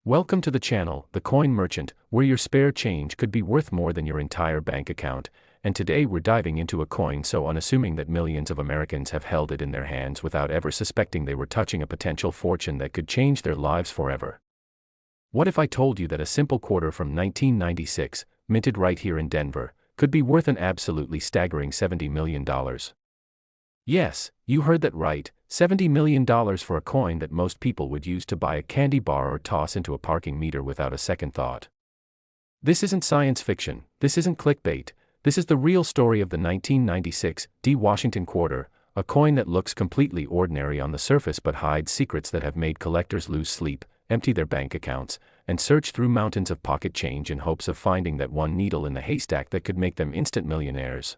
Welcome to the channel, The Coin Merchant, where your spare change could be worth more than your entire bank account, and today we're diving into a coin so unassuming that millions of Americans have held it in their hands without ever suspecting they were touching a potential fortune that could change their lives forever. What if I told you that a simple quarter from 1996, minted right here in Denver, could be worth an absolutely staggering $70 million? Yes, you heard that right, $70 million for a coin that most people would use to buy a candy bar or toss into a parking meter without a second thought. This isn't science fiction, this isn't clickbait, this is the real story of the 1996 D Washington quarter, a coin that looks completely ordinary on the surface but hides secrets that have made collectors lose sleep, empty their bank accounts, and search through mountains of pocket change in hopes of finding that one needle in the haystack that could make them instant millionaires.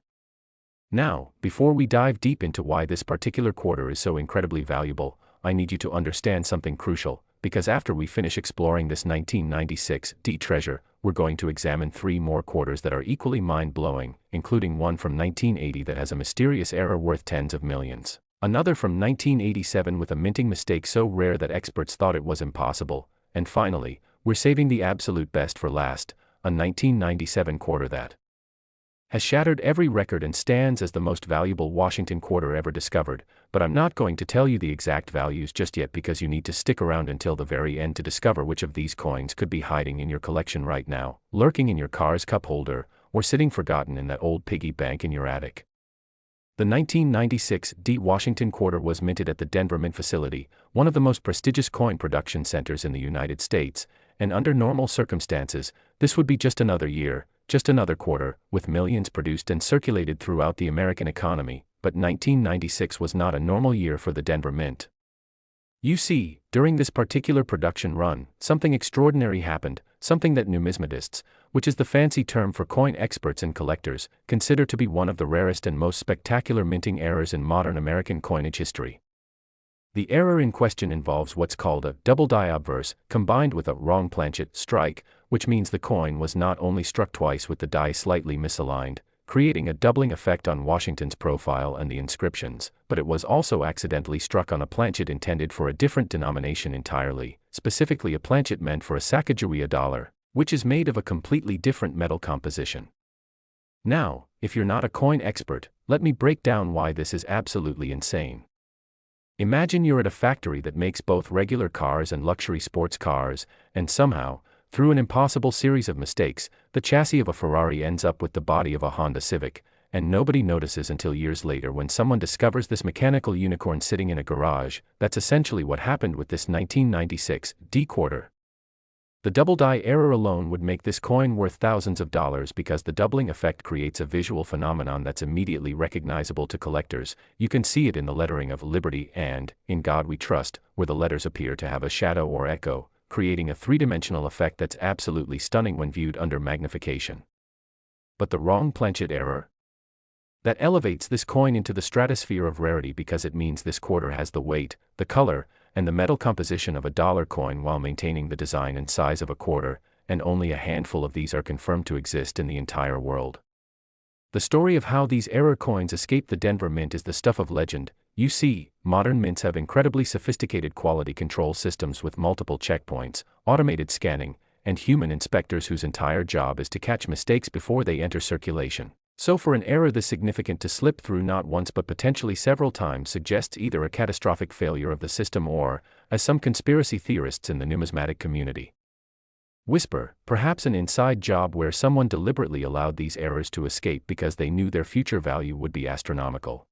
Now, before we dive deep into why this particular quarter is so incredibly valuable, I need you to understand something crucial, because after we finish exploring this 1996 D treasure, we're going to examine 3 more quarters that are equally mind-blowing, including one from 1980 that has a mysterious error worth tens of millions, another from 1987 with a minting mistake so rare that experts thought it was impossible, and finally, we're saving the absolute best for last, a 1997 quarter that has shattered every record and stands as the most valuable Washington quarter ever discovered, but I'm not going to tell you the exact values just yet because you need to stick around until the very end to discover which of these coins could be hiding in your collection right now, lurking in your car's cup holder, or sitting forgotten in that old piggy bank in your attic. The 1996 D Washington quarter was minted at the Denver Mint facility, one of the most prestigious coin production centers in the United States, and under normal circumstances, this would be just another year, just another quarter, with millions produced and circulated throughout the American economy, but 1996 was not a normal year for the Denver Mint. You see, during this particular production run, something extraordinary happened, something that numismatists, which is the fancy term for coin experts and collectors, consider to be one of the rarest and most spectacular minting errors in modern American coinage history. The error in question involves what's called a double die obverse, combined with a wrong planchet strike, which means the coin was not only struck twice with the die slightly misaligned, creating a doubling effect on Washington's profile and the inscriptions, but it was also accidentally struck on a planchet intended for a different denomination entirely, specifically a planchet meant for a Sacagawea dollar, which is made of a completely different metal composition. Now, if you're not a coin expert, let me break down why this is absolutely insane. Imagine you're at a factory that makes both regular cars and luxury sports cars, and somehow, through an impossible series of mistakes, the chassis of a Ferrari ends up with the body of a Honda Civic, and nobody notices until years later when someone discovers this mechanical unicorn sitting in a garage. That's essentially what happened with this 1996 D quarter. The double die error alone would make this coin worth thousands of dollars because the doubling effect creates a visual phenomenon that's immediately recognizable to collectors. You can see it in the lettering of Liberty and In God We Trust, where the letters appear to have a shadow or echo, creating a three-dimensional effect that's absolutely stunning when viewed under magnification. But the wrong planchet error? That elevates this coin into the stratosphere of rarity because it means this quarter has the weight, the color, and the metal composition of a dollar coin while maintaining the design and size of a quarter, and only a handful of these are confirmed to exist in the entire world. The story of how these error coins escaped the Denver Mint is the stuff of legend. You see, modern mints have incredibly sophisticated quality control systems with multiple checkpoints, automated scanning, and human inspectors whose entire job is to catch mistakes before they enter circulation. So for an error this significant to slip through not once but potentially several times suggests either a catastrophic failure of the system or, as some conspiracy theorists in the numismatic community whisper, perhaps an inside job where someone deliberately allowed these errors to escape because they knew their future value would be astronomical.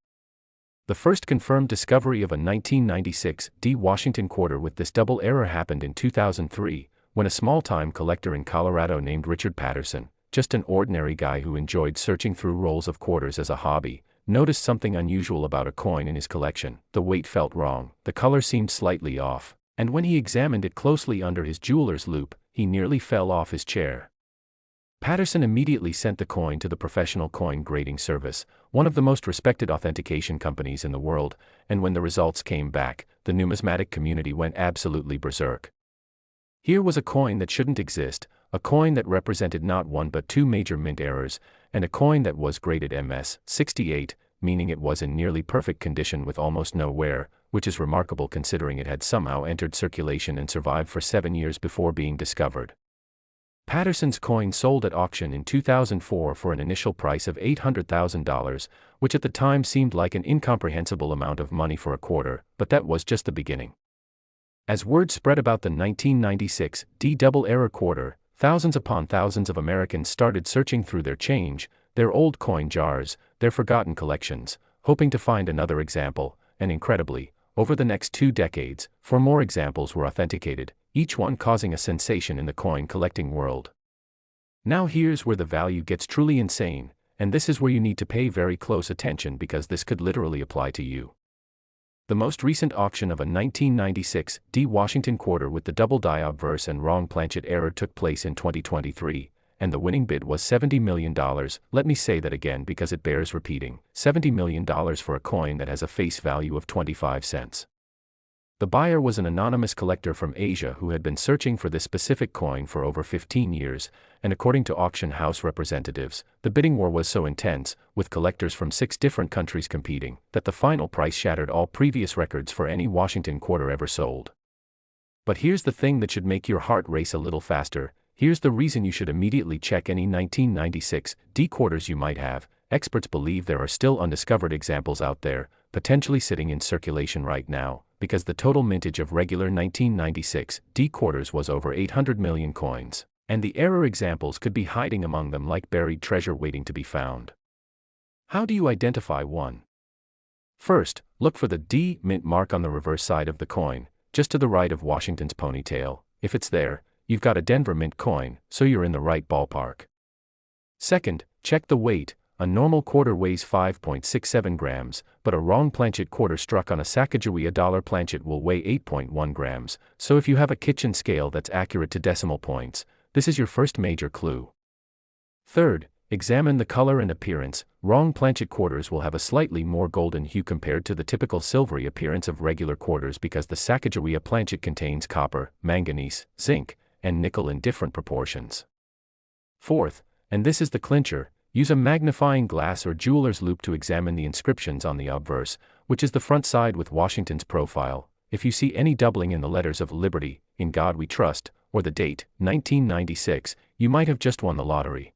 The first confirmed discovery of a 1996 D Washington quarter with this double error happened in 2003, when a small-time collector in Colorado named Richard Patterson, just an ordinary guy who enjoyed searching through rolls of quarters as a hobby, noticed something unusual about a coin in his collection. The weight felt wrong, the color seemed slightly off, and when he examined it closely under his jeweler's loupe, he nearly fell off his chair. Patterson immediately sent the coin to the Professional Coin Grading Service, one of the most respected authentication companies in the world, and when the results came back, the numismatic community went absolutely berserk. Here was a coin that shouldn't exist, a coin that represented not one but 2 major mint errors, and a coin that was graded MS 68, meaning it was in nearly perfect condition with almost no wear, which is remarkable considering it had somehow entered circulation and survived for 7 years before being discovered. Patterson's coin sold at auction in 2004 for an initial price of $800,000, which at the time seemed like an incomprehensible amount of money for a quarter, but that was just the beginning. As word spread about the 1996 double-error quarter, thousands upon thousands of Americans started searching through their change, their old coin jars, their forgotten collections, hoping to find another example, and incredibly, over the next 2 decades, 4 more examples were authenticated, each one causing a sensation in the coin collecting world. Now here's where the value gets truly insane, and this is where you need to pay very close attention because this could literally apply to you. The most recent auction of a 1996 Washington quarter with the double die obverse and wrong planchet error took place in 2023, and the winning bid was $70 million. Let me say that again because it bears repeating, $70 million for a coin that has a face value of 25 cents. The buyer was an anonymous collector from Asia who had been searching for this specific coin for over 15 years, and according to auction house representatives, the bidding war was so intense, with collectors from 6 different countries competing, that the final price shattered all previous records for any Washington quarter ever sold. But here's the thing that should make your heart race a little faster. Here's the reason you should immediately check any 1996 quarters you might have. Experts believe there are still undiscovered examples out there, potentially sitting in circulation right now, because the total mintage of regular 1996 quarters was over 800 million coins, and the error examples could be hiding among them like buried treasure waiting to be found. How do you identify one? First, look for the D mint mark on the reverse side of the coin, just to the right of Washington's ponytail. If it's there, you've got a Denver mint coin, so you're in the right ballpark. Second, check the weight. A normal quarter weighs 5.67 grams, but a wrong planchet quarter struck on a Sacagawea dollar planchet will weigh 8.1 grams, so if you have a kitchen scale that's accurate to decimal points, this is your first major clue. Third, examine the color and appearance. Wrong planchet quarters will have a slightly more golden hue compared to the typical silvery appearance of regular quarters because the Sacagawea planchet contains copper, manganese, zinc, and nickel in different proportions. Fourth, and this is the clincher, use a magnifying glass or jeweler's loupe to examine the inscriptions on the obverse, which is the front side with Washington's profile. If you see any doubling in the letters of Liberty, In God We Trust, or the date, 1996, you might have just won the lottery.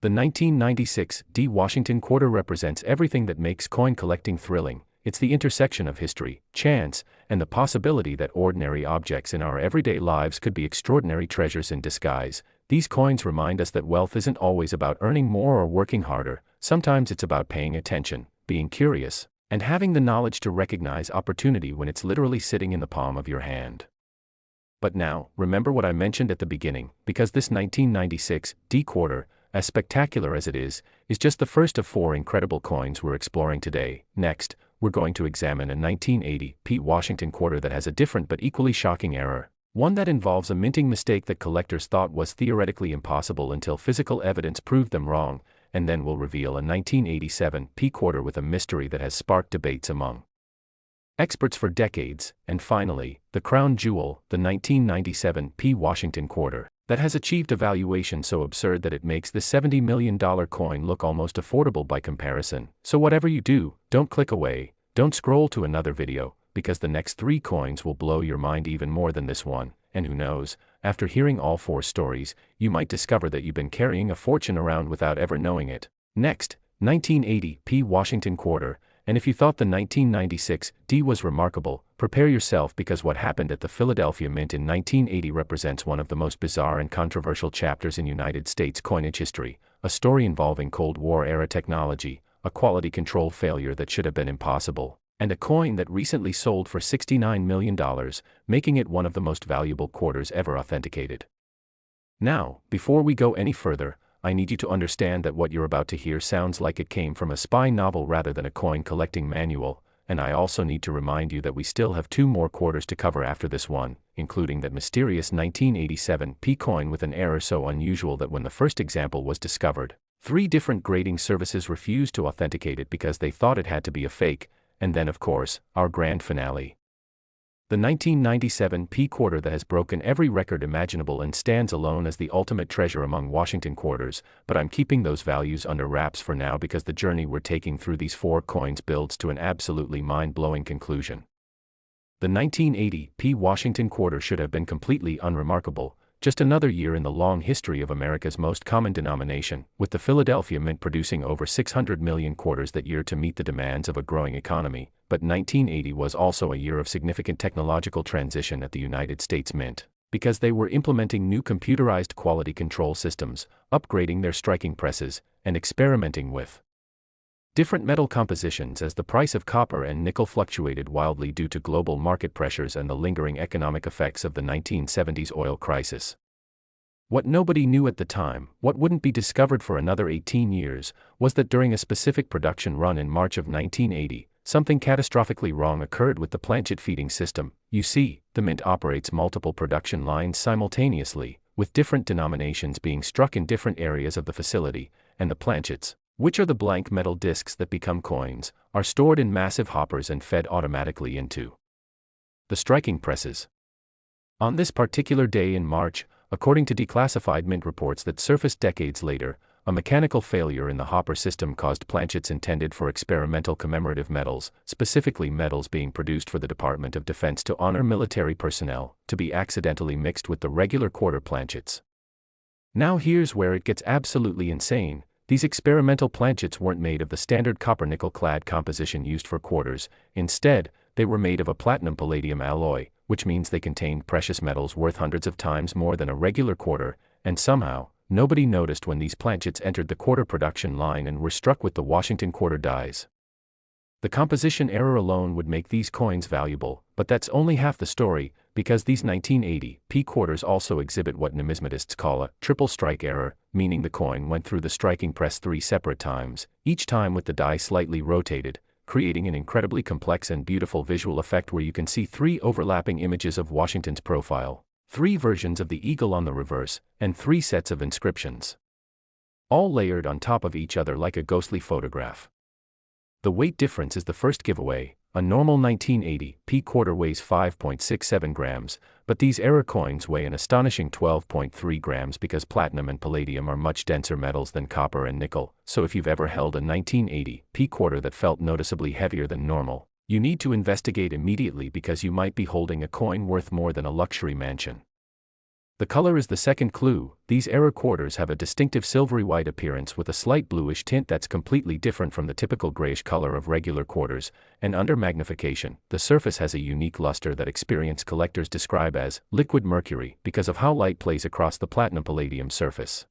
The 1996 Washington quarter represents everything that makes coin collecting thrilling. It's the intersection of history, chance, and the possibility that ordinary objects in our everyday lives could be extraordinary treasures in disguise. These coins remind us that wealth isn't always about earning more or working harder. Sometimes it's about paying attention, being curious, and having the knowledge to recognize opportunity when it's literally sitting in the palm of your hand. But now, remember what I mentioned at the beginning, because this 1996 quarter, as spectacular as it is just the first of 4 incredible coins we're exploring today. Next, we're going to examine a 1980 Washington quarter that has a different but equally shocking error. One that involves a minting mistake that collectors thought was theoretically impossible until physical evidence proved them wrong, and then we'll reveal a 1987 quarter with a mystery that has sparked debates among experts for decades, and finally, the crown jewel, the 1997 Washington quarter, that has achieved a valuation so absurd that it makes the $70 million coin look almost affordable by comparison. So whatever you do, don't click away, don't scroll to another video, because the next 3 coins will blow your mind even more than this one, and who knows, after hearing all 4 stories, you might discover that you've been carrying a fortune around without ever knowing it. Next, 1980 Washington quarter, and if you thought the 1996 was remarkable, prepare yourself because what happened at the Philadelphia Mint in 1980 represents one of the most bizarre and controversial chapters in United States coinage history, a story involving Cold War-era technology, a quality control failure that should have been impossible, and a coin that recently sold for $69 million, making it one of the most valuable quarters ever authenticated. Now, before we go any further, I need you to understand that what you're about to hear sounds like it came from a spy novel rather than a coin collecting manual, and I also need to remind you that we still have 2 more quarters to cover after this one, including that mysterious 1987 coin with an error so unusual that when the first example was discovered, 3 different grading services refused to authenticate it because they thought it had to be a fake, and then of course, our grand finale. The 1997 quarter that has broken every record imaginable and stands alone as the ultimate treasure among Washington quarters, but I'm keeping those values under wraps for now because the journey we're taking through these 4 coins builds to an absolutely mind-blowing conclusion. The 1980 Washington quarter should have been completely unremarkable, just another year in the long history of America's most common denomination, with the Philadelphia Mint producing over 600 million quarters that year to meet the demands of a growing economy. But 1980 was also a year of significant technological transition at the United States Mint, because they were implementing new computerized quality control systems, upgrading their striking presses, and experimenting with different metal compositions as the price of copper and nickel fluctuated wildly due to global market pressures and the lingering economic effects of the 1970s oil crisis. What nobody knew at the time, what wouldn't be discovered for another 18 years, was that during a specific production run in March of 1980, something catastrophically wrong occurred with the planchet feeding system. You see, the Mint operates multiple production lines simultaneously, with different denominations being struck in different areas of the facility, and the planchets, which are the blank metal discs that become coins, are stored in massive hoppers and fed automatically into the striking presses. On this particular day in March, according to declassified Mint reports that surfaced decades later, a mechanical failure in the hopper system caused planchets intended for experimental commemorative medals, specifically medals being produced for the Department of Defense to honor military personnel, to be accidentally mixed with the regular quarter planchets. Now here's where it gets absolutely insane. These experimental planchets weren't made of the standard copper-nickel clad composition used for quarters. Instead, they were made of a platinum-palladium alloy, which means they contained precious metals worth hundreds of times more than a regular quarter, and somehow, nobody noticed when these planchets entered the quarter production line and were struck with the Washington quarter dies. The composition error alone would make these coins valuable, but that's only half the story, because these 1980 quarters also exhibit what numismatists call a triple strike error, meaning the coin went through the striking press 3 separate times, each time with the die slightly rotated, creating an incredibly complex and beautiful visual effect where you can see 3 overlapping images of Washington's profile, 3 versions of the eagle on the reverse, and 3 sets of inscriptions, all layered on top of each other like a ghostly photograph. The weight difference is the first giveaway. A normal 1980 quarter weighs 5.67 grams, but these error coins weigh an astonishing 12.3 grams because platinum and palladium are much denser metals than copper and nickel, so if you've ever held a 1980 quarter that felt noticeably heavier than normal, you need to investigate immediately because you might be holding a coin worth more than a luxury mansion. The color is the second clue. These error quarters have a distinctive silvery white appearance with a slight bluish tint that's completely different from the typical grayish color of regular quarters, and under magnification, the surface has a unique luster that experienced collectors describe as liquid mercury because of how light plays across the platinum-palladium surface.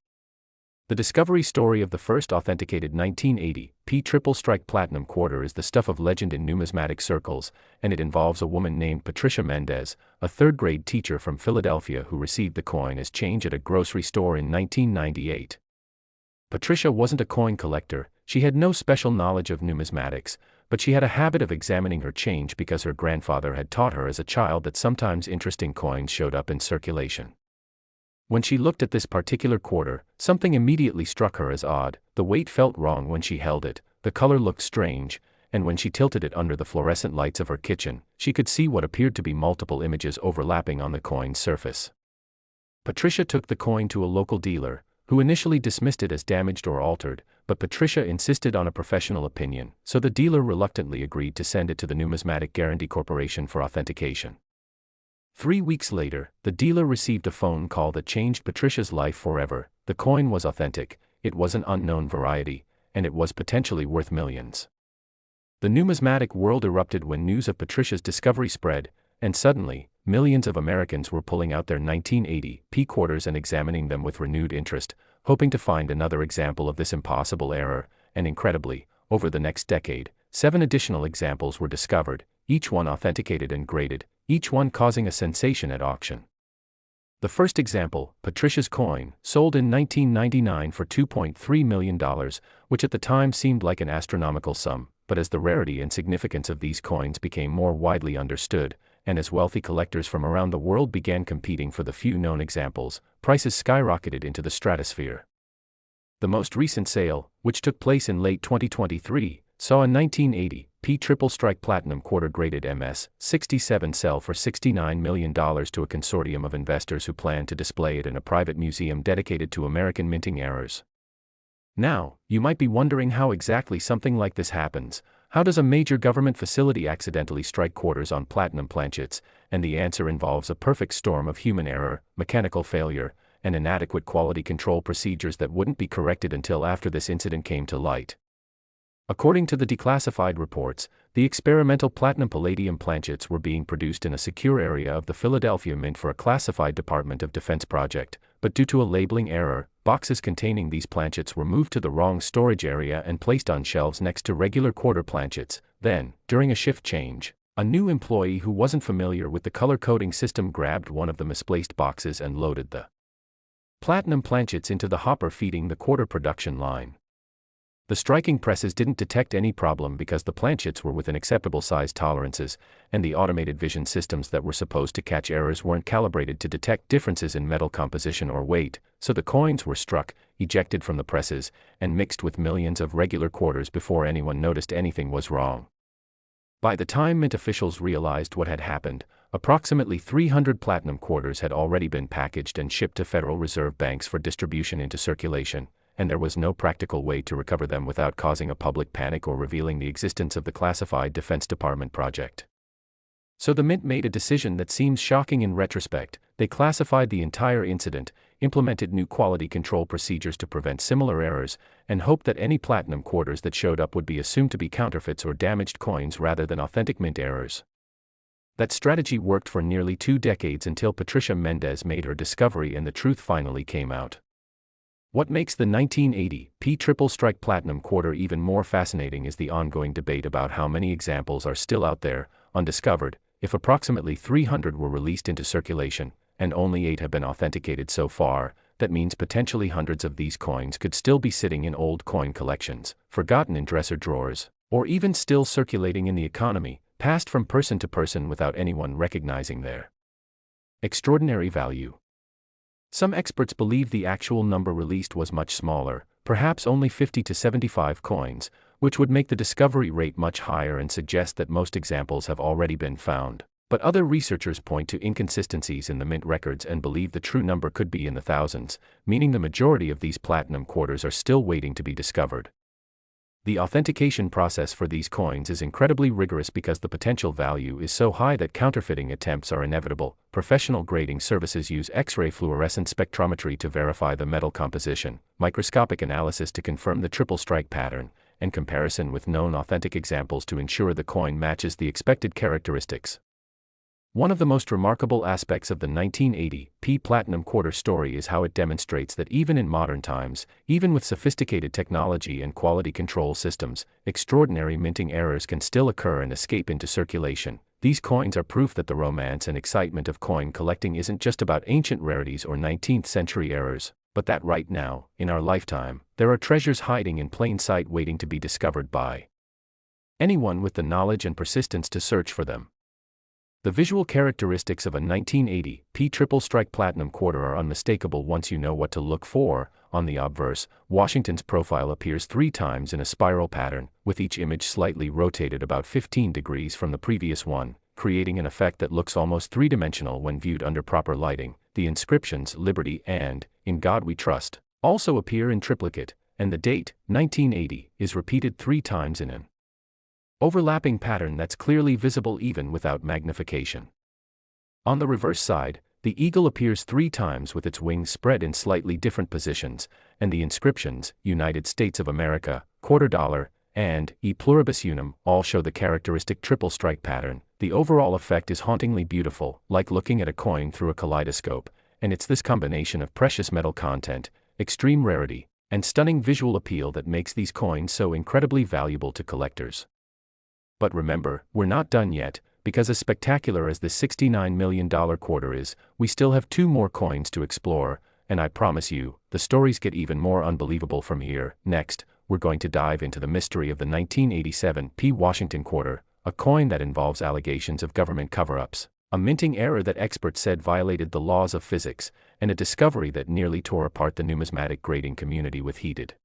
The discovery story of the first authenticated 1980 triple strike platinum quarter is the stuff of legend in numismatic circles, and it involves a woman named Patricia Mendez, a third-grade teacher from Philadelphia who received the coin as change at a grocery store in 1998. Patricia wasn't a coin collector, she had no special knowledge of numismatics, but she had a habit of examining her change because her grandfather had taught her as a child that sometimes interesting coins showed up in circulation. When she looked at this particular quarter, something immediately struck her as odd. The weight felt wrong when she held it, the color looked strange, and when she tilted it under the fluorescent lights of her kitchen, she could see what appeared to be multiple images overlapping on the coin's surface. Patricia took the coin to a local dealer, who initially dismissed it as damaged or altered, but Patricia insisted on a professional opinion, so the dealer reluctantly agreed to send it to the Numismatic Guarantee Corporation for authentication. 3 weeks later, the dealer received a phone call that changed Patricia's life forever. The coin was authentic, it was an unknown variety, and it was potentially worth millions. The numismatic world erupted when news of Patricia's discovery spread, and suddenly, millions of Americans were pulling out their 1980 quarters and examining them with renewed interest, hoping to find another example of this impossible error, and incredibly, over the next decade, 7 additional examples were discovered, each one authenticated and graded, each one causing a sensation at auction. The first example, Patricia's coin, sold in 1999 for $2.3 million, which at the time seemed like an astronomical sum, but as the rarity and significance of these coins became more widely understood, and as wealthy collectors from around the world began competing for the few known examples, prices skyrocketed into the stratosphere. The most recent sale, which took place in late 2023, saw a 1980 triple strike platinum quarter graded MS-67 sell for $69 million to a consortium of investors who plan to display it in a private museum dedicated to American minting errors. Now, you might be wondering how exactly something like this happens. How does a major government facility accidentally strike quarters on platinum planchets? And the answer involves a perfect storm of human error, mechanical failure, and inadequate quality control procedures that wouldn't be corrected until after this incident came to light. According to the declassified reports, the experimental platinum-palladium planchets were being produced in a secure area of the Philadelphia Mint for a classified Department of Defense project, but due to a labeling error, boxes containing these planchets were moved to the wrong storage area and placed on shelves next to regular quarter planchets. Then, during a shift change, a new employee who wasn't familiar with the color coding system grabbed one of the misplaced boxes and loaded the platinum planchets into the hopper feeding the quarter production line. The striking presses didn't detect any problem because the planchets were within acceptable size tolerances, and the automated vision systems that were supposed to catch errors weren't calibrated to detect differences in metal composition or weight, so the coins were struck, ejected from the presses, and mixed with millions of regular quarters before anyone noticed anything was wrong. By the time Mint officials realized what had happened, approximately 300 platinum quarters had already been packaged and shipped to Federal Reserve banks for distribution into circulation, and there was no practical way to recover them without causing a public panic or revealing the existence of the classified Defense Department project. So the Mint made a decision that seems shocking in retrospect. They classified the entire incident, implemented new quality control procedures to prevent similar errors, and hoped that any platinum quarters that showed up would be assumed to be counterfeits or damaged coins rather than authentic Mint errors. That strategy worked for nearly 2 decades until Patricia Mendez made her discovery and the truth finally came out. What makes the 1980 P triple strike platinum quarter even more fascinating is the ongoing debate about how many examples are still out there, undiscovered. If approximately 300 were released into circulation, and only 8 have been authenticated so far, that means potentially hundreds of these coins could still be sitting in old coin collections, forgotten in dresser drawers, or even still circulating in the economy, passed from person to person without anyone recognizing their extraordinary value. Some experts believe the actual number released was much smaller, perhaps only 50 to 75 coins, which would make the discovery rate much higher and suggest that most examples have already been found. But other researchers point to inconsistencies in the Mint records and believe the true number could be in the thousands, meaning the majority of these platinum quarters are still waiting to be discovered. The authentication process for these coins is incredibly rigorous because the potential value is so high that counterfeiting attempts are inevitable. Professional grading services use X-ray fluorescent spectrometry to verify the metal composition, microscopic analysis to confirm the triple strike pattern, and comparison with known authentic examples to ensure the coin matches the expected characteristics. One of the most remarkable aspects of the 1980 P platinum quarter story is how it demonstrates that even in modern times, even with sophisticated technology and quality control systems, extraordinary minting errors can still occur and escape into circulation. These coins are proof that the romance and excitement of coin collecting isn't just about ancient rarities or 19th century errors, but that right now, in our lifetime, there are treasures hiding in plain sight waiting to be discovered by anyone with the knowledge and persistence to search for them. The visual characteristics of a 1980 P triple strike platinum quarter are unmistakable once you know what to look for. On the obverse, Washington's profile appears 3 times in a spiral pattern, with each image slightly rotated about 15 degrees from the previous one, creating an effect that looks almost 3-dimensional when viewed under proper lighting. The inscriptions "Liberty" and "In God We Trust" also appear in triplicate, and the date, 1980, is repeated 3 times in an overlapping pattern that's clearly visible even without magnification. On the reverse side, the eagle appears 3 times with its wings spread in slightly different positions, and the inscriptions, United States of America, $quarter, and E pluribus unum, all show the characteristic triple strike pattern. The overall effect is hauntingly beautiful, like looking at a coin through a kaleidoscope, and it's this combination of precious metal content, extreme rarity, and stunning visual appeal that makes these coins so incredibly valuable to collectors. But remember, we're not done yet, because as spectacular as this $69 million quarter is, we still have 2 more coins to explore, and I promise you, the stories get even more unbelievable from here. Next, we're going to dive into the mystery of the 1987 P Washington quarter, a coin that involves allegations of government cover-ups, a minting error that experts said violated the laws of physics, and a discovery that nearly tore apart the numismatic grading community with heated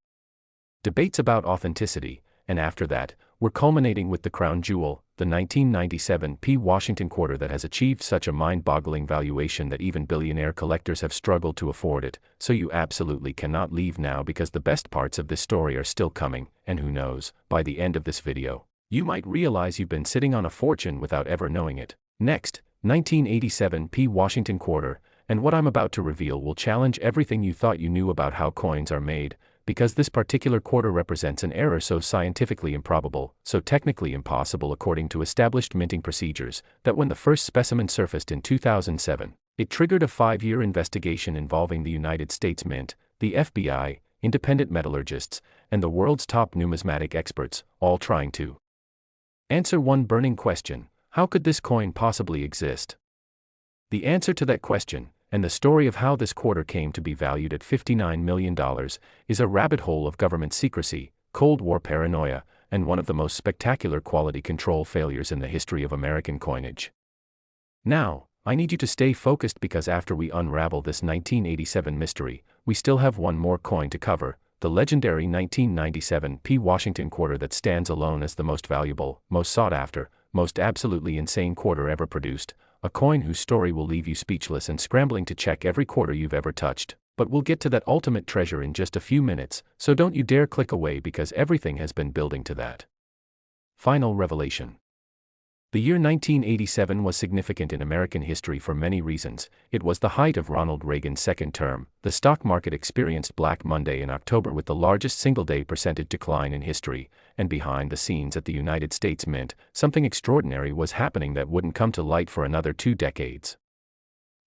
debates about authenticity. And after that, we're culminating with the crown jewel, the 1997 P Washington quarter that has achieved such a mind-boggling valuation that even billionaire collectors have struggled to afford it. So you absolutely cannot leave now because the best parts of this story are still coming, and who knows, by the end of this video, You might realize you've been sitting on a fortune without ever knowing it. Next, 1987 P Washington quarter, and what I'm about to reveal will challenge everything you thought you knew about how coins are made, because this particular quarter represents an error so scientifically improbable, so technically impossible according to established minting procedures, that when the first specimen surfaced in 2007, it triggered a 5-year investigation involving the United States Mint, the FBI, independent metallurgists, and the world's top numismatic experts, all trying to answer one burning question: how could this coin possibly exist? The answer to that question, and the story of how this quarter came to be valued at $59 million, is a rabbit hole of government secrecy, Cold War paranoia, and one of the most spectacular quality control failures in the history of American coinage. Now, I need you to stay focused because after we unravel this 1987 mystery, we still have one more coin to cover, the legendary 1997 P Washington quarter that stands alone as the most valuable, most sought after, most absolutely insane quarter ever produced, a coin whose story will leave you speechless and scrambling to check every quarter you've ever touched. But we'll get to that ultimate treasure in just a few minutes, so don't you dare click away because everything has been building to that final revelation. The year 1987 was significant in American history for many reasons. It was the height of Ronald Reagan's second term. The stock market experienced Black Monday in October with the largest single-day percentage decline in history, and behind the scenes at the United States Mint, something extraordinary was happening that wouldn't come to light for another 2 decades.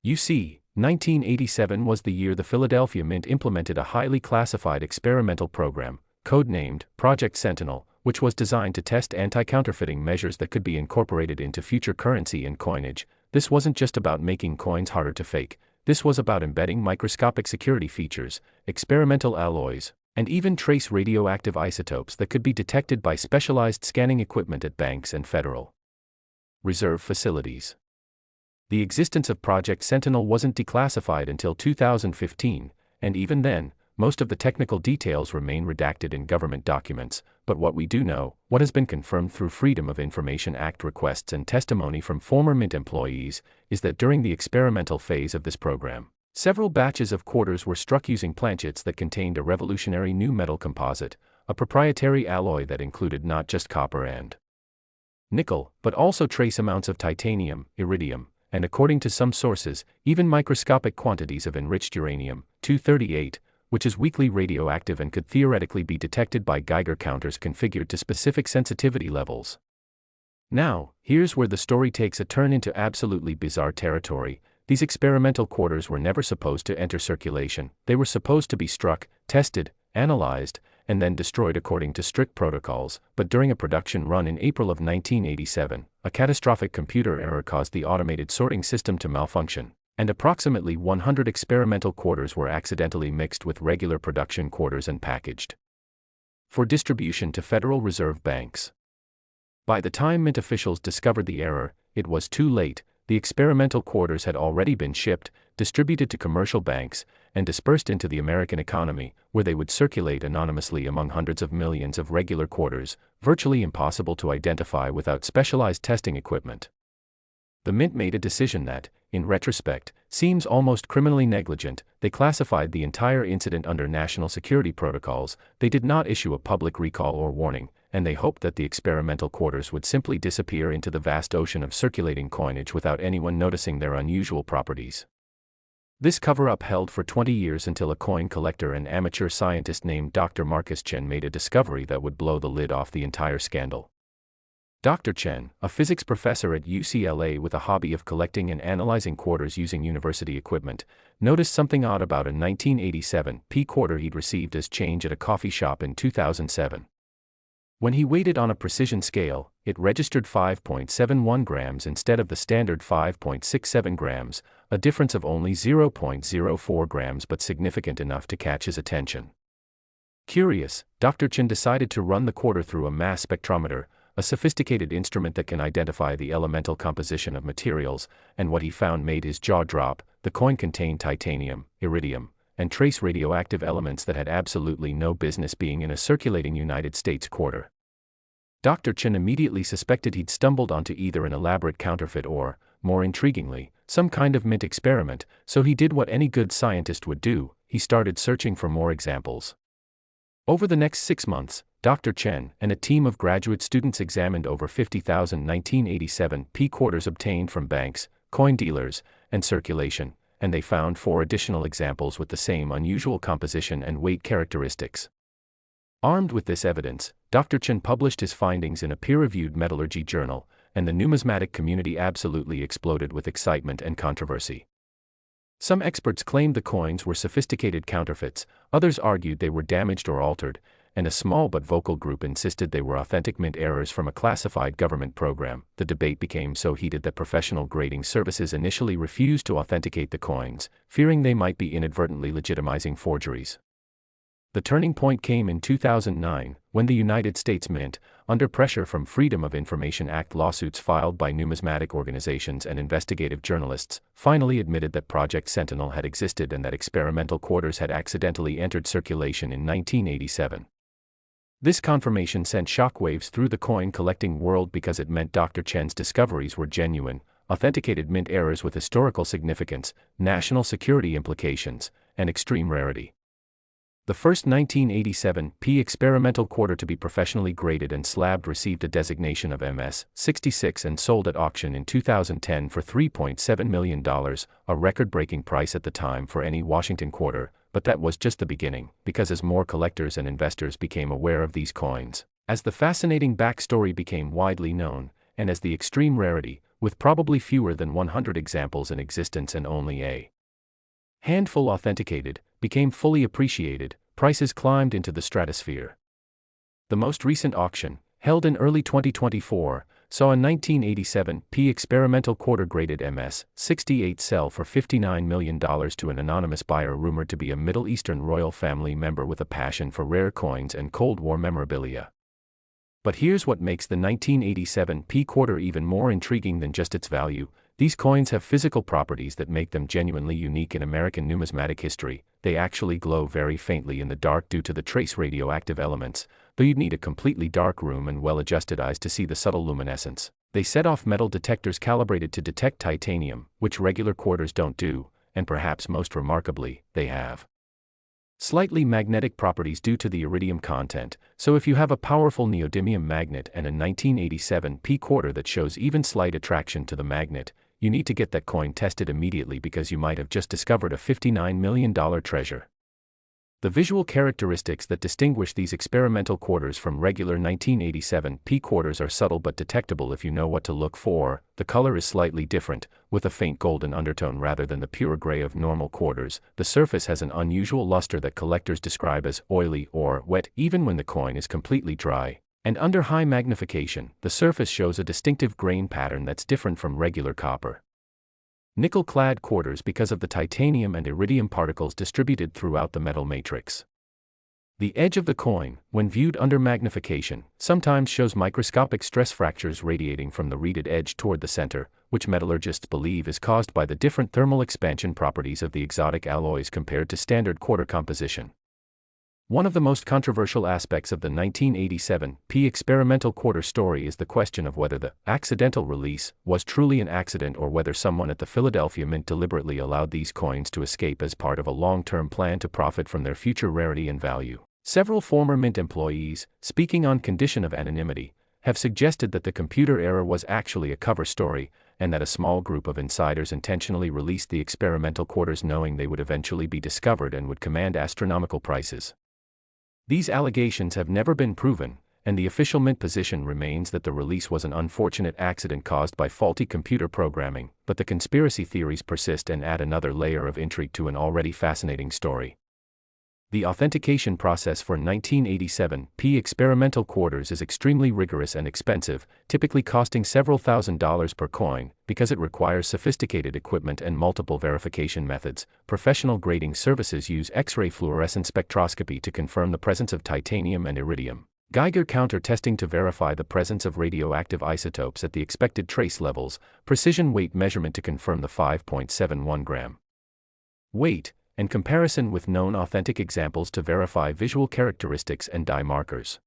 You see, 1987 was the year the Philadelphia Mint implemented a highly classified experimental program, codenamed Project Sentinel, which was designed to test anti-counterfeiting measures that could be incorporated into future currency and coinage. This wasn't just about making coins harder to fake, this was about embedding microscopic security features, experimental alloys, and even trace radioactive isotopes that could be detected by specialized scanning equipment at banks and Federal Reserve facilities. The existence of Project Sentinel wasn't declassified until 2015, and even then, most of the technical details remain redacted in government documents, but what we do know, what has been confirmed through Freedom of Information Act requests and testimony from former Mint employees, is that during the experimental phase of this program, several batches of quarters were struck using planchets that contained a revolutionary new metal composite, a proprietary alloy that included not just copper and nickel, but also trace amounts of titanium, iridium, and according to some sources, even microscopic quantities of enriched uranium-238, which is weakly radioactive and could theoretically be detected by Geiger counters configured to specific sensitivity levels. Now, here's where the story takes a turn into absolutely bizarre territory. These experimental quarters were never supposed to enter circulation. They were supposed to be struck, tested, analyzed, and then destroyed according to strict protocols, but during a production run in April of 1987, a catastrophic computer error caused the automated sorting system to malfunction, and approximately 100 experimental quarters were accidentally mixed with regular production quarters and packaged for distribution to Federal Reserve banks. By the time Mint officials discovered the error, it was too late. The experimental quarters had already been shipped, distributed to commercial banks, and dispersed into the American economy, where they would circulate anonymously among hundreds of millions of regular quarters, virtually impossible to identify without specialized testing equipment. The Mint made a decision that, in retrospect, seems almost criminally negligent. They classified the entire incident under national security protocols. They did not issue a public recall or warning, and they hoped that the experimental quarters would simply disappear into the vast ocean of circulating coinage without anyone noticing their unusual properties. This cover-up held for 20 years until a coin collector and amateur scientist named Dr. Marcus Chen made a discovery that would blow the lid off the entire scandal. Dr. Chen, a physics professor at UCLA with a hobby of collecting and analyzing quarters using university equipment, noticed something odd about a 1987 P quarter he'd received as change at a coffee shop in 2007. When he weighed it on a precision scale, it registered 5.71 grams instead of the standard 5.67 grams, a difference of only 0.04 grams but significant enough to catch his attention. Curious, Dr. Chen decided to run the quarter through a mass spectrometer, a sophisticated instrument that can identify the elemental composition of materials, and what he found made his jaw drop. The coin contained titanium, iridium, and trace radioactive elements that had absolutely no business being in a circulating United States quarter. Dr. Chen immediately suspected he'd stumbled onto either an elaborate counterfeit or, more intriguingly, some kind of Mint experiment, so he did what any good scientist would do: he started searching for more examples. Over the next 6 months, Dr. Chen and a team of graduate students examined over 50,000 1987 P-quarters obtained from banks, coin dealers, and circulation, and they found 4 additional examples with the same unusual composition and weight characteristics. Armed with this evidence, Dr. Chen published his findings in a peer-reviewed metallurgy journal, and the numismatic community absolutely exploded with excitement and controversy. Some experts claimed the coins were sophisticated counterfeits, others argued they were damaged or altered, and a small but vocal group insisted they were authentic mint errors from a classified government program. The debate became so heated that professional grading services initially refused to authenticate the coins, fearing they might be inadvertently legitimizing forgeries. The turning point came in 2009, when the United States Mint, under pressure from Freedom of Information Act lawsuits filed by numismatic organizations and investigative journalists, finally admitted that Project Sentinel had existed and that experimental quarters had accidentally entered circulation in 1987. This confirmation sent shockwaves through the coin-collecting world because it meant Dr. Chen's discoveries were genuine, authenticated mint errors with historical significance, national security implications, and extreme rarity. The first 1987 P experimental quarter to be professionally graded and slabbed received a designation of MS-66 and sold at auction in 2010 for $3.7 million, a record-breaking price at the time for any Washington quarter, but that was just the beginning, because as more collectors and investors became aware of these coins, as the fascinating backstory became widely known, and as the extreme rarity, with probably fewer than 100 examples in existence and only a handful authenticated, became fully appreciated, prices climbed into the stratosphere. The most recent auction, held in early 2024, saw a 1987 P experimental quarter graded MS-68 sell for $59 million to an anonymous buyer rumored to be a Middle Eastern royal family member with a passion for rare coins and Cold War memorabilia. But here's what makes the 1987 P quarter even more intriguing than just its value. These coins have physical properties that make them genuinely unique in American numismatic history. They actually glow very faintly in the dark due to the trace radioactive elements, though you'd need a completely dark room and well-adjusted eyes to see the subtle luminescence. They set off metal detectors calibrated to detect titanium, which regular quarters don't do, and perhaps most remarkably, they have slightly magnetic properties due to the iridium content, so if you have a powerful neodymium magnet and a 1987 P quarter that shows even slight attraction to the magnet, you need to get that coin tested immediately because you might have just discovered a $59 million treasure. The visual characteristics that distinguish these experimental quarters from regular 1987 P quarters are subtle but detectable if you know what to look for. The color is slightly different, with a faint golden undertone rather than the pure gray of normal quarters. The surface has an unusual luster that collectors describe as oily or wet even when the coin is completely dry. And under high magnification, the surface shows a distinctive grain pattern that's different from regular copper. Nickel-clad quarters because of the titanium and iridium particles distributed throughout the metal matrix. The edge of the coin, when viewed under magnification, sometimes shows microscopic stress fractures radiating from the reeded edge toward the center, which metallurgists believe is caused by the different thermal expansion properties of the exotic alloys compared to standard quarter composition. One of the most controversial aspects of the 1987 P experimental quarter story is the question of whether the accidental release was truly an accident or whether someone at the Philadelphia Mint deliberately allowed these coins to escape as part of a long-term plan to profit from their future rarity and value. Several former Mint employees, speaking on condition of anonymity, have suggested that the computer error was actually a cover story, and that a small group of insiders intentionally released the experimental quarters knowing they would eventually be discovered and would command astronomical prices. These allegations have never been proven, and the official Mint position remains that the release was an unfortunate accident caused by faulty computer programming, but the conspiracy theories persist and add another layer of intrigue to an already fascinating story. The authentication process for 1987 P experimental quarters is extremely rigorous and expensive, typically costing several $1,000s per coin, because it requires sophisticated equipment and multiple verification methods. Professional grading services use X-ray fluorescent spectroscopy to confirm the presence of titanium and iridium, Geiger counter testing to verify the presence of radioactive isotopes at the expected trace levels, precision weight measurement to confirm the 5.71 gram weight, and comparison with known authentic examples to verify visual characteristics and dye markers.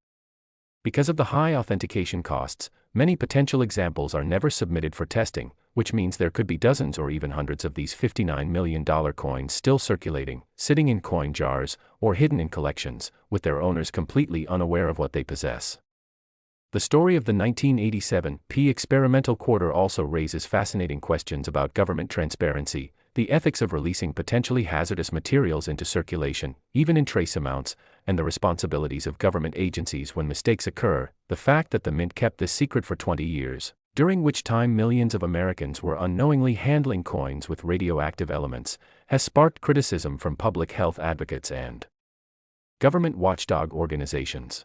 Because of the high authentication costs, Many potential examples are never submitted for testing, which means there could be dozens or even hundreds of these $59 million coins still circulating, sitting in coin jars, or hidden in collections, with their owners completely unaware of what they possess. The story of the 1987 experimental quarter also raises fascinating questions about government transparency, the ethics of releasing potentially hazardous materials into circulation, even in trace amounts, and the responsibilities of government agencies when mistakes occur. The fact that the mint kept this secret for 20 years, during which time millions of Americans were unknowingly handling coins with radioactive elements, has sparked criticism from public health advocates and government watchdog organizations.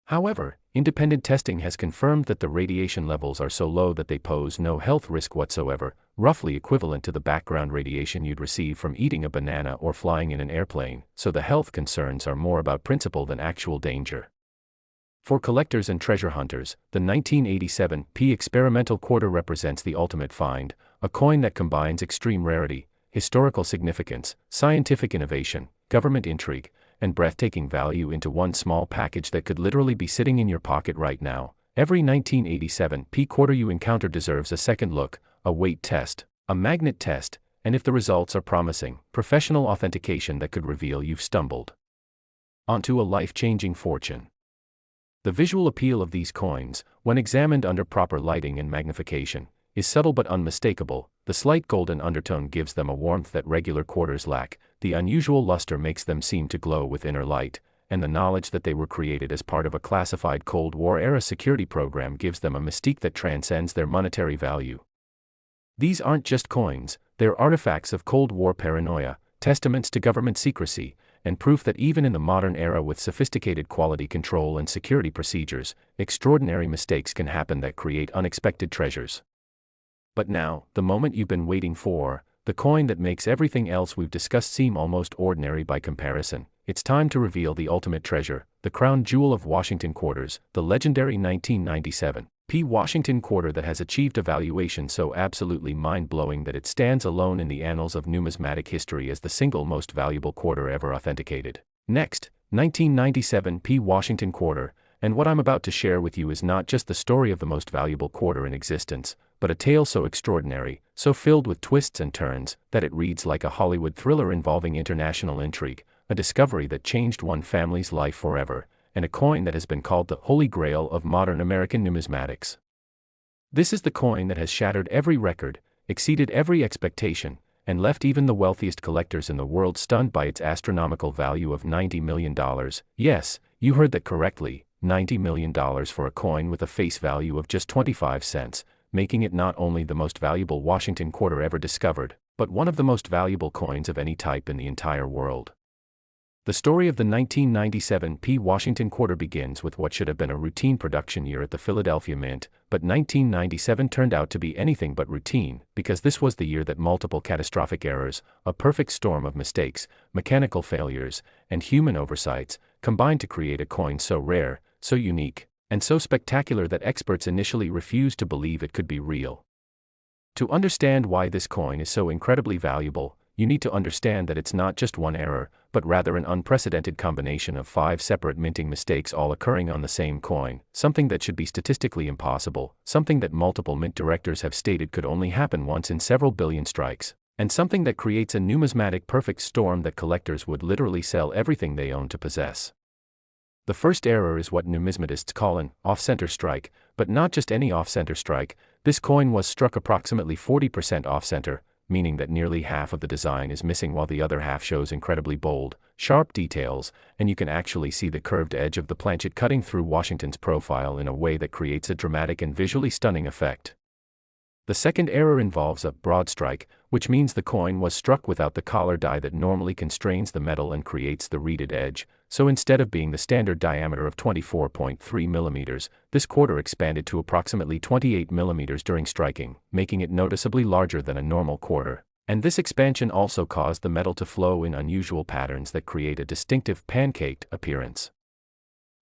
However, independent testing has confirmed that the radiation levels are so low that they pose no health risk whatsoever, roughly equivalent to the background radiation you'd receive from eating a banana or flying in an airplane, so the health concerns are more about principle than actual danger. For collectors and treasure hunters, the 1987 experimental quarter represents the ultimate find, a coin that combines extreme rarity, historical significance, scientific innovation, government intrigue, and breathtaking value into one small package that could literally be sitting in your pocket right now. Every 1987 quarter you encounter deserves a second look, a weight test, a magnet test, and if the results are promising, professional authentication that could reveal you've stumbled onto a life-changing fortune. The visual appeal of these coins, when examined under proper lighting and magnification, is subtle but unmistakable. The slight golden undertone gives them a warmth that regular quarters lack, the unusual luster makes them seem to glow with inner light, and the knowledge that they were created as part of a classified Cold War-era security program gives them a mystique that transcends their monetary value. These aren't just coins, they're artifacts of Cold War paranoia, testaments to government secrecy, and proof that even in the modern era with sophisticated quality control and security procedures, extraordinary mistakes can happen that create unexpected treasures. But now, the moment you've been waiting for, the coin that makes everything else we've discussed seem almost ordinary by comparison. It's time to reveal the ultimate treasure, the crown jewel of Washington quarters, the legendary 1997 Washington quarter that has achieved a valuation so absolutely mind-blowing that it stands alone in the annals of numismatic history as the single most valuable quarter ever authenticated. Next, 1997 Washington quarter, and what I'm about to share with you is not just the story of the most valuable quarter in existence, but a tale so extraordinary, so filled with twists and turns, that it reads like a Hollywood thriller involving international intrigue, a discovery that changed one family's life forever, and a coin that has been called the Holy Grail of modern American numismatics. This is the coin that has shattered every record, exceeded every expectation, and left even the wealthiest collectors in the world stunned by its astronomical value of $90 million. Yes, you heard that correctly, $90 million for a coin with a face value of just 25 cents, making it not only the most valuable Washington quarter ever discovered, but one of the most valuable coins of any type in the entire world. The story of the 1997 Washington quarter begins with what should have been a routine production year at the Philadelphia Mint, but 1997 turned out to be anything but routine, because this was the year that multiple catastrophic errors, a perfect storm of mistakes, mechanical failures, and human oversights, combined to create a coin so rare, so unique, and so spectacular that experts initially refused to believe it could be real. To understand why this coin is so incredibly valuable, you need to understand that it's not just one error, but rather an unprecedented combination of 5 separate minting mistakes all occurring on the same coin, something that should be statistically impossible, something that multiple mint directors have stated could only happen once in several billion strikes, and something that creates a numismatic perfect storm that collectors would literally sell everything they own to possess. The first error is what numismatists call an off-center strike, but not just any off-center strike. This coin was struck approximately 40% off-center, meaning that nearly half of the design is missing while the other half shows incredibly bold, sharp details, and you can actually see the curved edge of the planchet cutting through Washington's profile in a way that creates a dramatic and visually stunning effect. The second error involves a broad strike, which means the coin was struck without the collar die that normally constrains the metal and creates the reeded edge, so instead of being the standard diameter of 24.3 millimeters, this quarter expanded to approximately 28 millimeters during striking, making it noticeably larger than a normal quarter. And this expansion also caused the metal to flow in unusual patterns that create a distinctive pancaked appearance.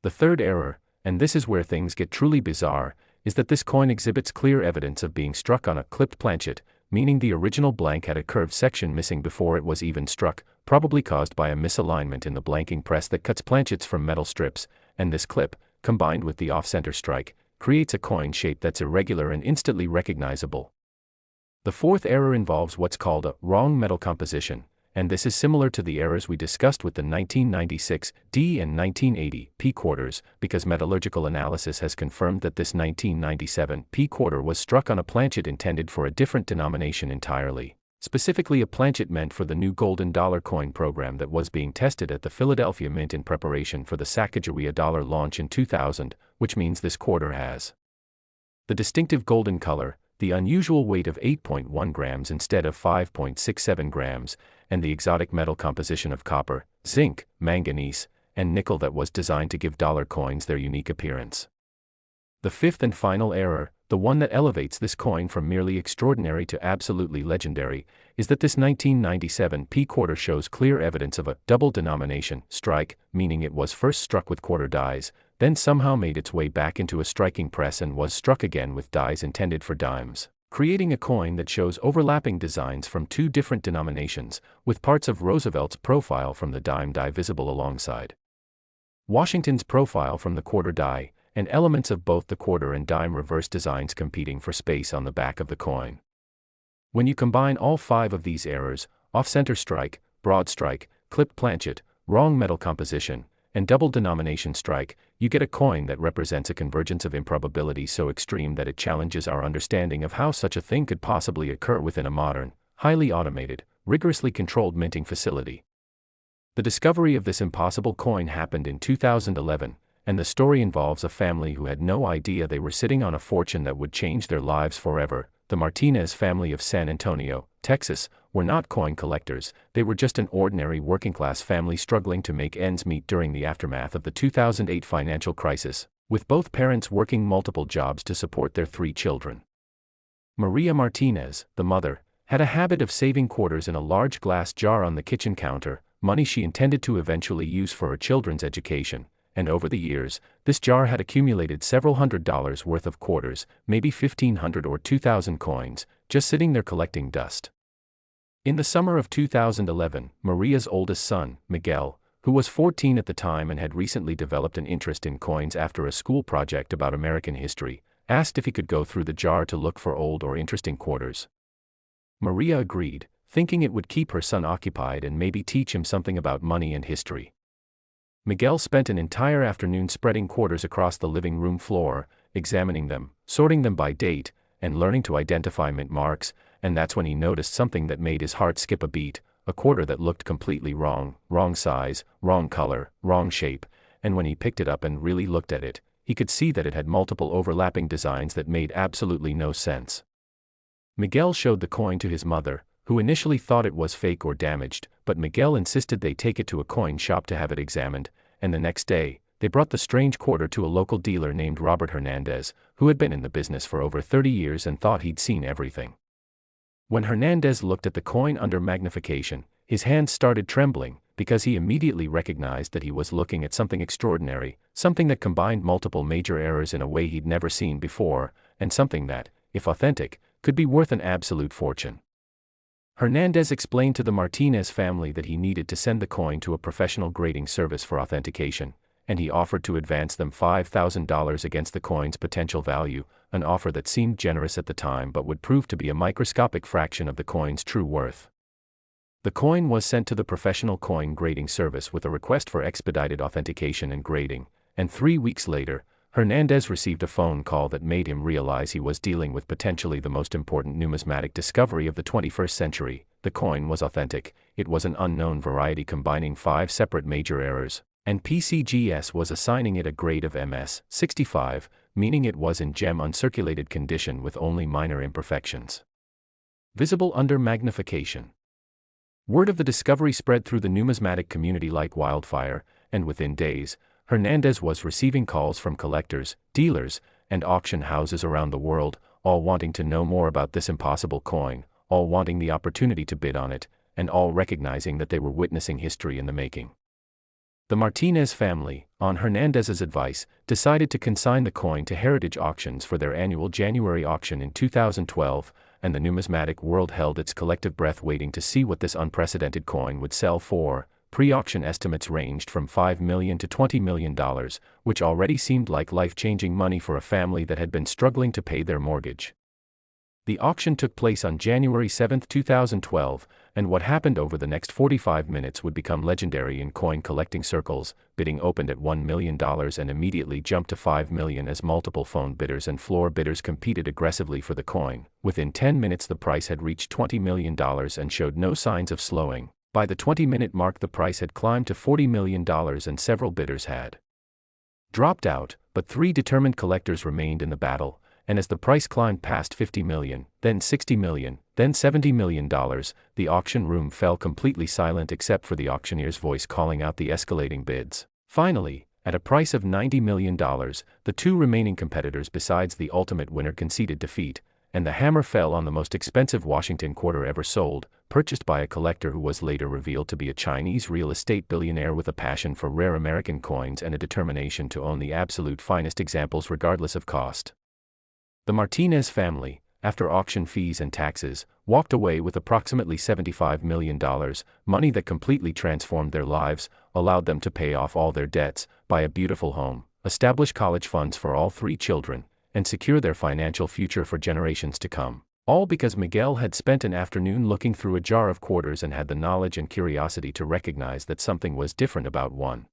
The third error, and this is where things get truly bizarre, is that this coin exhibits clear evidence of being struck on a clipped planchet, meaning the original blank had a curved section missing before it was even struck, probably caused by a misalignment in the blanking press that cuts planchets from metal strips, and this clip, combined with the off-center strike, creates a coin shape that's irregular and instantly recognizable. The fourth error involves what's called a wrong metal composition, and this is similar to the errors we discussed with the 1996 D and 1980 P quarters, because metallurgical analysis has confirmed that this 1997 P quarter was struck on a planchet intended for a different denomination entirely, specifically a planchet meant for the new golden dollar coin program that was being tested at the Philadelphia Mint in preparation for the Sacagawea dollar launch in 2000, which means this quarter has the distinctive golden color, the unusual weight of 8.1 grams instead of 5.67 grams, and the exotic metal composition of copper, zinc, manganese, and nickel that was designed to give dollar coins their unique appearance. The fifth and final error, the one that elevates this coin from merely extraordinary to absolutely legendary, is that this 1997 P quarter shows clear evidence of a double denomination strike, meaning it was first struck with quarter dies, then somehow made its way back into a striking press and was struck again with dies intended for dimes, creating a coin that shows overlapping designs from two different denominations, with parts of Roosevelt's profile from the dime die visible alongside Washington's profile from the quarter die, and elements of both the quarter and dime reverse designs competing for space on the back of the coin. When you combine all five of these errors, off-center strike, broad strike, clipped planchet, wrong metal composition, and double denomination strike, you get a coin that represents a convergence of improbability so extreme that it challenges our understanding of how such a thing could possibly occur within a modern, highly automated, rigorously controlled minting facility. The discovery of this impossible coin happened in 2011, and the story involves a family who had no idea they were sitting on a fortune that would change their lives forever. The Martinez family of San Antonio, Texas, were not coin collectors, they were just an ordinary working-class family struggling to make ends meet during the aftermath of the 2008 financial crisis, with both parents working multiple jobs to support their 3 children. Maria Martinez, the mother, had a habit of saving quarters in a large glass jar on the kitchen counter, money she intended to eventually use for her children's education, and over the years, this jar had accumulated several $100s worth of quarters, maybe 1,500 or 2,000 coins, just sitting there collecting dust. In the summer of 2011, Maria's oldest son, Miguel, who was 14 at the time and had recently developed an interest in coins after a school project about American history, asked if he could go through the jar to look for old or interesting quarters. Maria agreed, thinking it would keep her son occupied and maybe teach him something about money and history. Miguel spent an entire afternoon spreading quarters across the living room floor, examining them, sorting them by date, and learning to identify mint marks, and that's when he noticed something that made his heart skip a beat, a quarter that looked completely wrong size, wrong color, wrong shape, and when he picked it up and really looked at it, he could see that it had multiple overlapping designs that made absolutely no sense. Miguel showed the coin to his mother, who initially thought it was fake or damaged, but Miguel insisted they take it to a coin shop to have it examined, and the next day, they brought the strange quarter to a local dealer named Robert Hernandez, who had been in the business for over 30 years and thought he'd seen everything. When Hernandez looked at the coin under magnification, his hands started trembling, because he immediately recognized that he was looking at something extraordinary, something that combined multiple major errors in a way he'd never seen before, and something that, if authentic, could be worth an absolute fortune. Hernandez explained to the Martinez family that he needed to send the coin to a professional grading service for authentication, and he offered to advance them $5,000 against the coin's potential value, an offer that seemed generous at the time but would prove to be a microscopic fraction of the coin's true worth. The coin was sent to the professional coin grading service with a request for expedited authentication and grading, and 3 weeks later, Hernandez received a phone call that made him realize he was dealing with potentially the most important numismatic discovery of the 21st century. The coin was authentic, it was an unknown variety combining 5 separate major errors, and PCGS was assigning it a grade of MS 65, meaning it was in gem uncirculated condition with only minor imperfections visible under magnification. Word of the discovery spread through the numismatic community like wildfire, and within days, Hernandez was receiving calls from collectors, dealers, and auction houses around the world, all wanting to know more about this impossible coin, all wanting the opportunity to bid on it, and all recognizing that they were witnessing history in the making. The Martinez family, on Hernandez's advice, decided to consign the coin to Heritage Auctions for their annual January auction in 2012, and the numismatic world held its collective breath waiting to see what this unprecedented coin would sell for. pre-auction estimates ranged from $5 million to $20 million, which already seemed like life-changing money for a family that had been struggling to pay their mortgage. The auction took place on January 7, 2012, and what happened over the next 45 minutes would become legendary in coin collecting circles. Bidding opened at $1 million and immediately jumped to $5 million as multiple phone bidders and floor bidders competed aggressively for the coin. Within 10 minutes the price had reached $20 million and showed no signs of slowing. By the 20-minute mark the price had climbed to $40 million and several bidders had dropped out, but 3 determined collectors remained in the battle. And as the price climbed past $50 million, then $60 million, then $70 million, the auction room fell completely silent except for the auctioneer's voice calling out the escalating bids. Finally, at a price of $90 million, the 2 remaining competitors besides the ultimate winner conceded defeat, and the hammer fell on the most expensive Washington quarter ever sold, purchased by a collector who was later revealed to be a Chinese real estate billionaire with a passion for rare American coins and a determination to own the absolute finest examples regardless of cost. The Martinez family, after auction fees and taxes, walked away with approximately $75 million, money that completely transformed their lives, allowed them to pay off all their debts, buy a beautiful home, establish college funds for all 3 children, and secure their financial future for generations to come. All because Miguel had spent an afternoon looking through a jar of quarters and had the knowledge and curiosity to recognize that something was different about one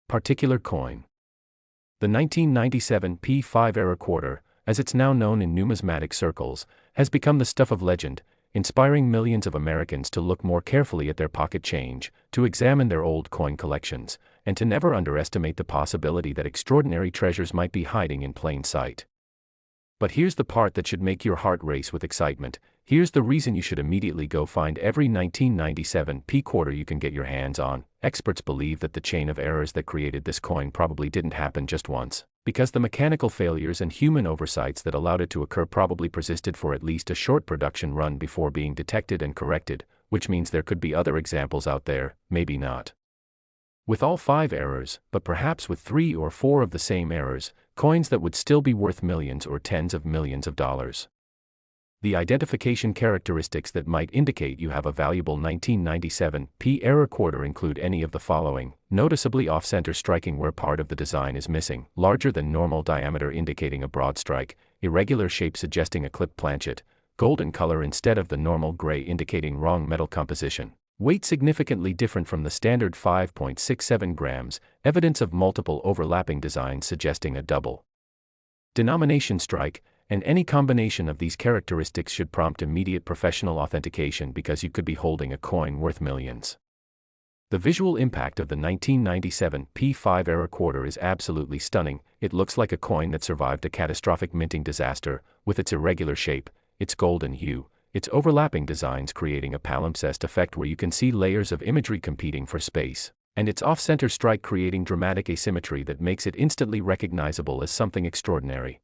particular coin. The 1997 P5 era quarter, as it's now known in numismatic circles, has become the stuff of legend, inspiring millions of Americans to look more carefully at their pocket change, to examine their old coin collections, and to never underestimate the possibility that extraordinary treasures might be hiding in plain sight. But here's the part that should make your heart race with excitement. Here's the reason you should immediately go find every 1997 P quarter you can get your hands on. Experts believe that the chain of errors that created this coin probably didn't happen just once, because the mechanical failures and human oversights that allowed it to occur probably persisted for at least a short production run before being detected and corrected, which means there could be other examples out there, maybe not with all 5 errors, but perhaps with 3 or 4 of the same errors, coins that would still be worth millions or tens of millions of dollars. The identification characteristics that might indicate you have a valuable 1997 P error quarter include any of the following: noticeably off-center striking where part of the design is missing, larger than normal diameter indicating a broad strike, irregular shape suggesting a clipped planchet, golden color instead of the normal gray indicating wrong metal composition, weight significantly different from the standard 5.67 grams, evidence of multiple overlapping designs suggesting a double denomination strike, and any combination of these characteristics should prompt immediate professional authentication because you could be holding a coin worth millions. The visual impact of the 1997 P5 era quarter is absolutely stunning. It looks like a coin that survived a catastrophic minting disaster, with its irregular shape, its golden hue, its overlapping designs creating a palimpsest effect where you can see layers of imagery competing for space, and its off-center strike creating dramatic asymmetry that makes it instantly recognizable as something extraordinary.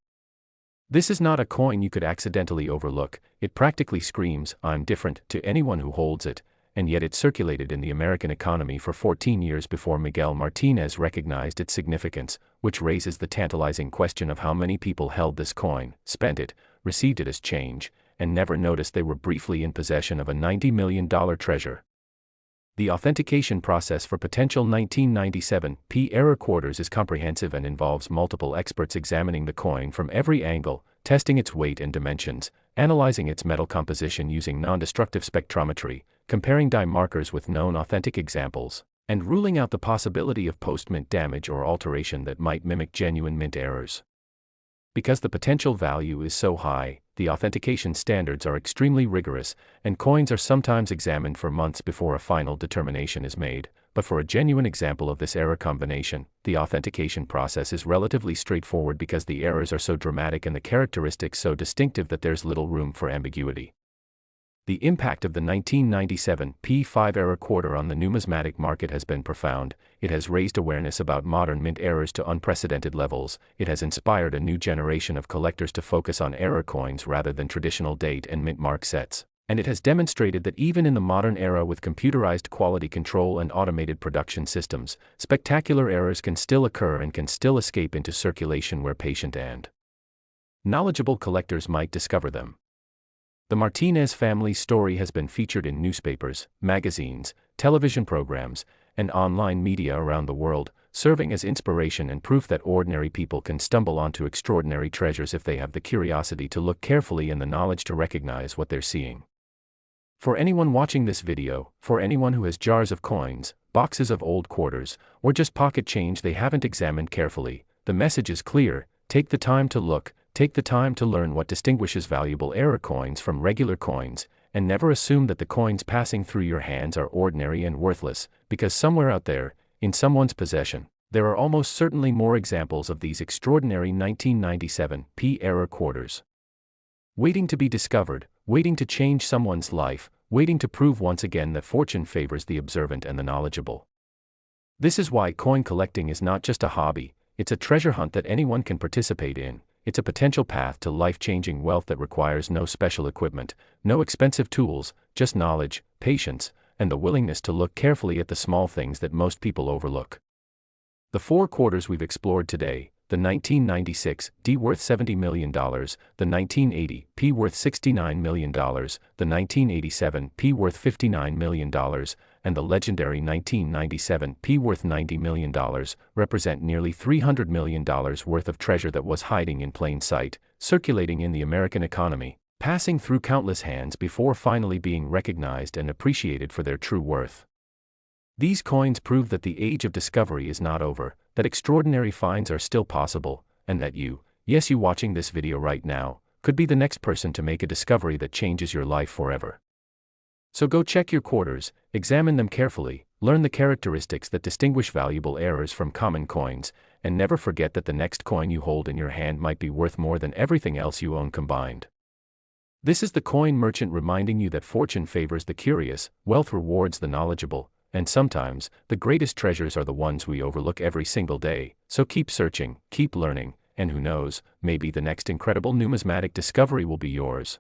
This is not a coin you could accidentally overlook. It practically screams, "I'm different," to anyone who holds it, and yet it circulated in the American economy for 14 years before Miguel Martinez recognized its significance, which raises the tantalizing question of how many people held this coin, spent it, received it as change, and never noticed they were briefly in possession of a $90 million treasure. The authentication process for potential 1997 P error quarters is comprehensive and involves multiple experts examining the coin from every angle, testing its weight and dimensions, analyzing its metal composition using non-destructive spectrometry, comparing die markers with known authentic examples, and ruling out the possibility of post-mint damage or alteration that might mimic genuine mint errors. Because the potential value is so high, the authentication standards are extremely rigorous, and coins are sometimes examined for months before a final determination is made. But for a genuine example of this error combination, the authentication process is relatively straightforward because the errors are so dramatic and the characteristics so distinctive that there's little room for ambiguity. The impact of the 1997 P5 error quarter on the numismatic market has been profound. It has raised awareness about modern mint errors to unprecedented levels. It has inspired a new generation of collectors to focus on error coins rather than traditional date and mint mark sets. And it has demonstrated that even in the modern era with computerized quality control and automated production systems, spectacular errors can still occur and can still escape into circulation where patient and knowledgeable collectors might discover them. The Martinez family's story has been featured in newspapers, magazines, television programs, and online media around the world, serving as inspiration and proof that ordinary people can stumble onto extraordinary treasures if they have the curiosity to look carefully and the knowledge to recognize what they're seeing. For anyone watching this video, for anyone who has jars of coins, boxes of old quarters, or just pocket change they haven't examined carefully, the message is clear: take the time to look, take the time to learn what distinguishes valuable era coins from regular coins, and never assume that the coins passing through your hands are ordinary and worthless, because somewhere out there, in someone's possession, there are almost certainly more examples of these extraordinary 1997 era quarters, waiting to be discovered, waiting to change someone's life, waiting to prove once again that fortune favors the observant and the knowledgeable. This is why coin collecting is not just a hobby, it's a treasure hunt that anyone can participate in. It's a potential path to life-changing wealth that requires no special equipment, no expensive tools, just knowledge, patience, and the willingness to look carefully at the small things that most people overlook. The 4 quarters we've explored today: the 1996 D worth $70 million, the 1980 P worth $69 million, the 1987 P worth $59 million, and the legendary 1997 P worth $90 million, represent nearly $300 million worth of treasure that was hiding in plain sight, circulating in the American economy, passing through countless hands before finally being recognized and appreciated for their true worth. These coins prove that the age of discovery is not over, that extraordinary finds are still possible, and that you, yes you watching this video right now, could be the next person to make a discovery that changes your life forever. So go check your quarters, examine them carefully, learn the characteristics that distinguish valuable errors from common coins, and never forget that the next coin you hold in your hand might be worth more than everything else you own combined. This is the coin merchant reminding you that fortune favors the curious, wealth rewards the knowledgeable, and sometimes, the greatest treasures are the ones we overlook every single day. So keep searching, keep learning, and who knows, maybe the next incredible numismatic discovery will be yours.